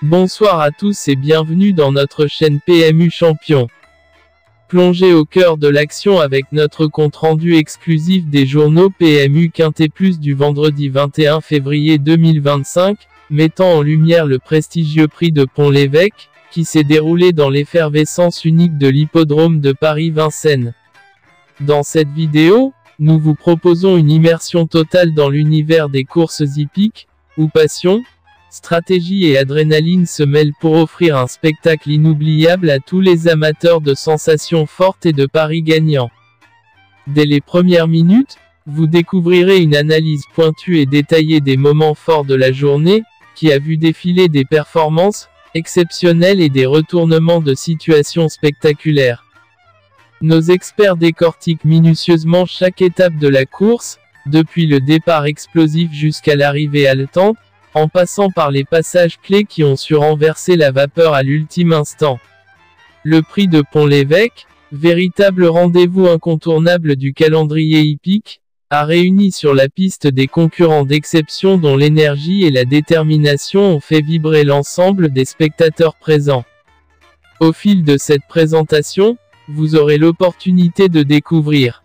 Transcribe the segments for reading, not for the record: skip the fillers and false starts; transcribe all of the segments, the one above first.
Bonsoir à tous et bienvenue dans notre chaîne PMU Champion. Plongez au cœur de l'action avec notre compte-rendu exclusif des journaux PMU Quintet Plus du vendredi 21 février 2025, mettant en lumière le prestigieux prix de Pont-l'Évêque, qui s'est déroulé dans l'effervescence unique de l'hippodrome de Paris-Vincennes. Dans cette vidéo, nous vous proposons une immersion totale dans l'univers des courses hippiques, où passion, stratégie et adrénaline se mêlent pour offrir un spectacle inoubliable à tous les amateurs de sensations fortes et de paris gagnants. Dès les premières minutes, vous découvrirez une analyse pointue et détaillée des moments forts de la journée, qui a vu défiler des performances exceptionnelles et des retournements de situation spectaculaires. Nos experts décortiquent minutieusement chaque étape de la course, depuis le départ explosif jusqu'à l'arrivée haletante, en passant par les passages clés qui ont su renverser la vapeur à l'ultime instant. Le prix de Pont-l'Évêque, véritable rendez-vous incontournable du calendrier hippique, a réuni sur la piste des concurrents d'exception dont l'énergie et la détermination ont fait vibrer l'ensemble des spectateurs présents. Au fil de cette présentation, vous aurez l'opportunité de découvrir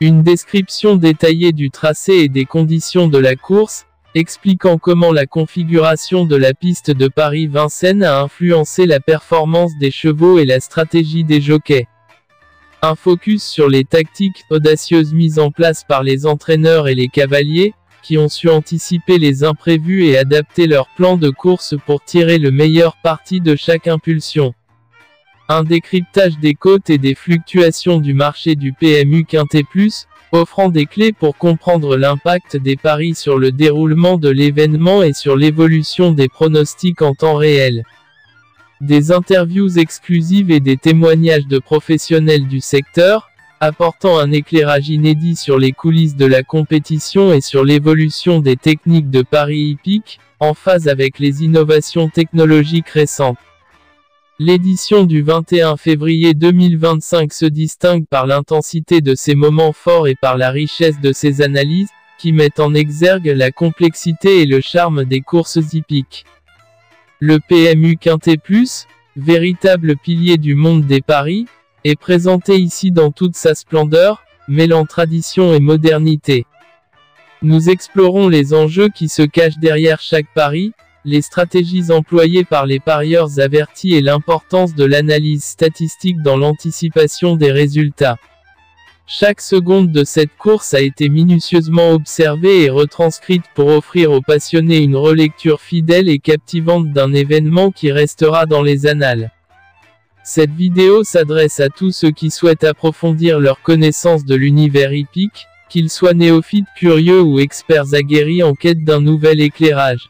une description détaillée du tracé et des conditions de la course, expliquant comment la configuration de la piste de Paris-Vincennes a influencé la performance des chevaux et la stratégie des jockeys. Un focus sur les tactiques audacieuses mises en place par les entraîneurs et les cavaliers, qui ont su anticiper les imprévus et adapter leur plan de course pour tirer le meilleur parti de chaque impulsion. Un décryptage des cotes et des fluctuations du marché du PMU Quintet Plus, offrant des clés pour comprendre l'impact des paris sur le déroulement de l'événement et sur l'évolution des pronostics en temps réel. Des interviews exclusives et des témoignages de professionnels du secteur, apportant un éclairage inédit sur les coulisses de la compétition et sur l'évolution des techniques de paris hippiques, en phase avec les innovations technologiques récentes. L'édition du 21 février 2025 se distingue par l'intensité de ses moments forts et par la richesse de ses analyses, qui mettent en exergue la complexité et le charme des courses hippiques. Le PMU Quintet Plus, véritable pilier du monde des paris, est présenté ici dans toute sa splendeur, mêlant tradition et modernité. Nous explorons les enjeux qui se cachent derrière chaque pari, les stratégies employées par les parieurs avertis et l'importance de l'analyse statistique dans l'anticipation des résultats. Chaque seconde de cette course a été minutieusement observée et retranscrite pour offrir aux passionnés une relecture fidèle et captivante d'un événement qui restera dans les annales. Cette vidéo s'adresse à tous ceux qui souhaitent approfondir leur connaissance de l'univers hippique, qu'ils soient néophytes curieux ou experts aguerris en quête d'un nouvel éclairage.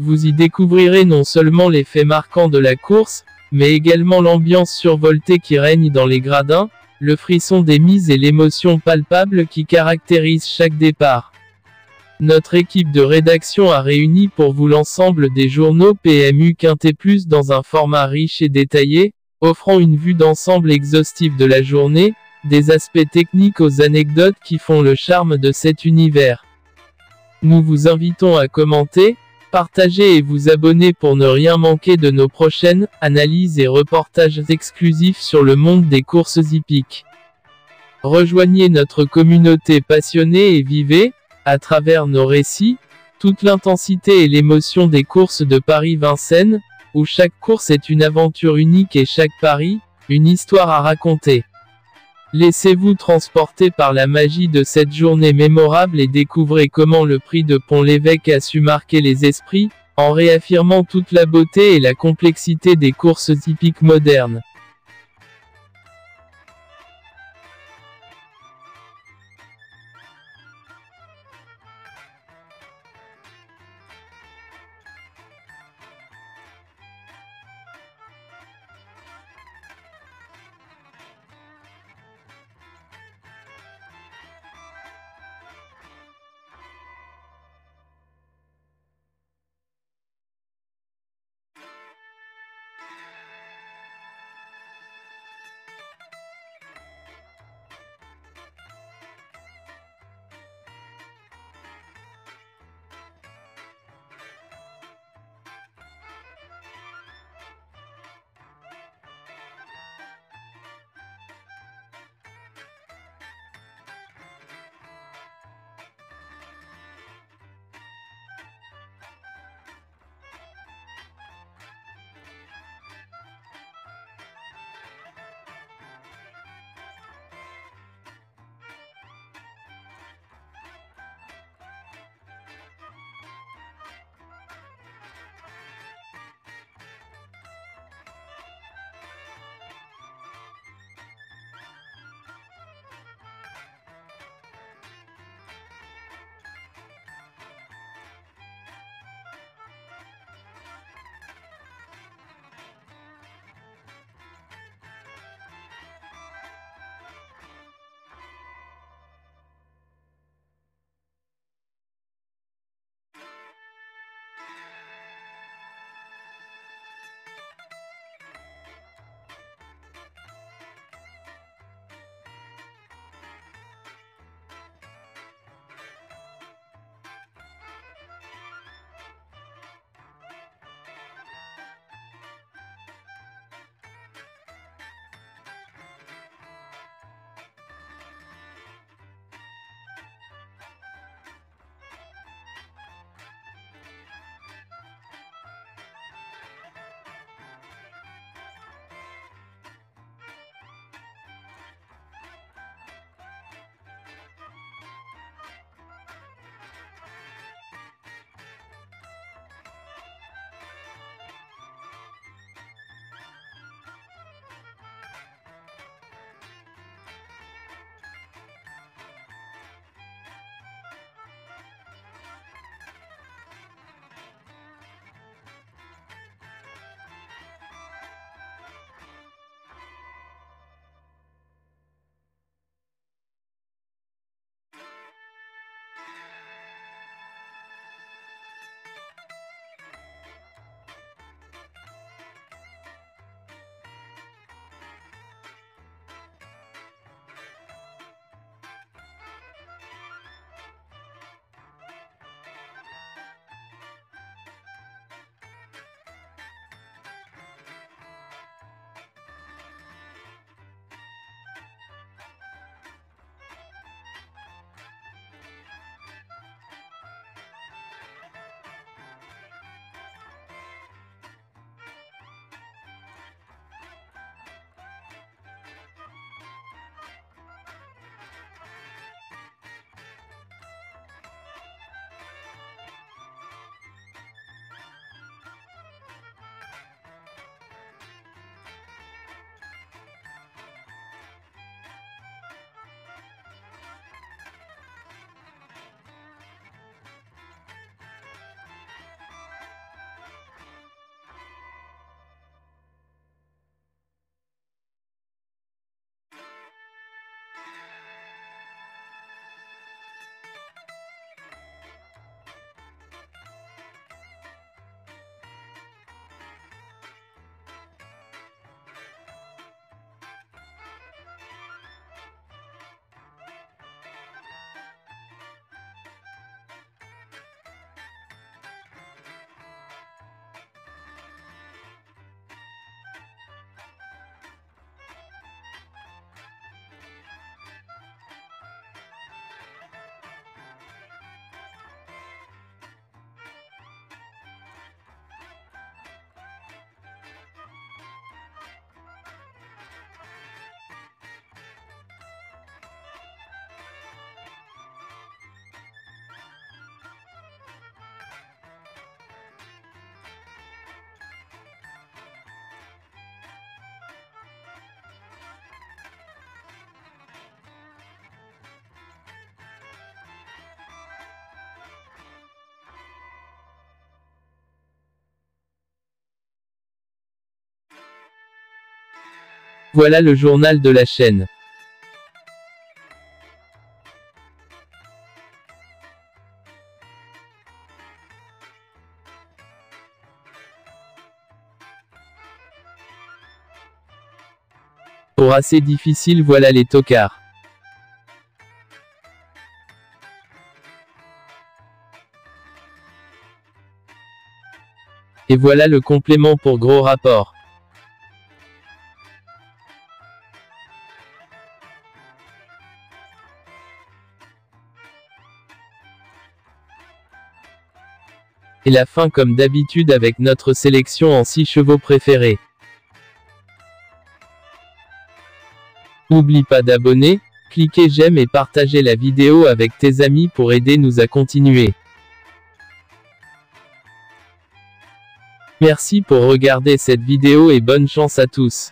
Vous y découvrirez non seulement les faits marquants de la course, mais également l'ambiance survoltée qui règne dans les gradins, le frisson des mises et l'émotion palpable qui caractérise chaque départ. Notre équipe de rédaction a réuni pour vous l'ensemble des journaux PMU Quintet Plus dans un format riche et détaillé, offrant une vue d'ensemble exhaustive de la journée, des aspects techniques aux anecdotes qui font le charme de cet univers. Nous vous invitons à commenter, partagez et vous abonner pour ne rien manquer de nos prochaines analyses et reportages exclusifs sur le monde des courses hippiques. Rejoignez notre communauté passionnée et vivez, à travers nos récits, toute l'intensité et l'émotion des courses de Paris-Vincennes, où chaque course est une aventure unique et chaque pari, une histoire à raconter. Laissez-vous transporter par la magie de cette journée mémorable et découvrez comment le prix de Pont-l'Évêque a su marquer les esprits, en réaffirmant toute la beauté et la complexité des courses hippiques modernes. Voilà le journal de la chaîne. Pour assez difficile, voilà les tocards. Et voilà le complément pour gros rapport. Et la fin comme d'habitude avec notre sélection en 6 chevaux préférés. N'oublie pas d'abonner, cliquer j'aime et partager la vidéo avec tes amis pour aider nous à continuer. Merci pour regarder cette vidéo et bonne chance à tous.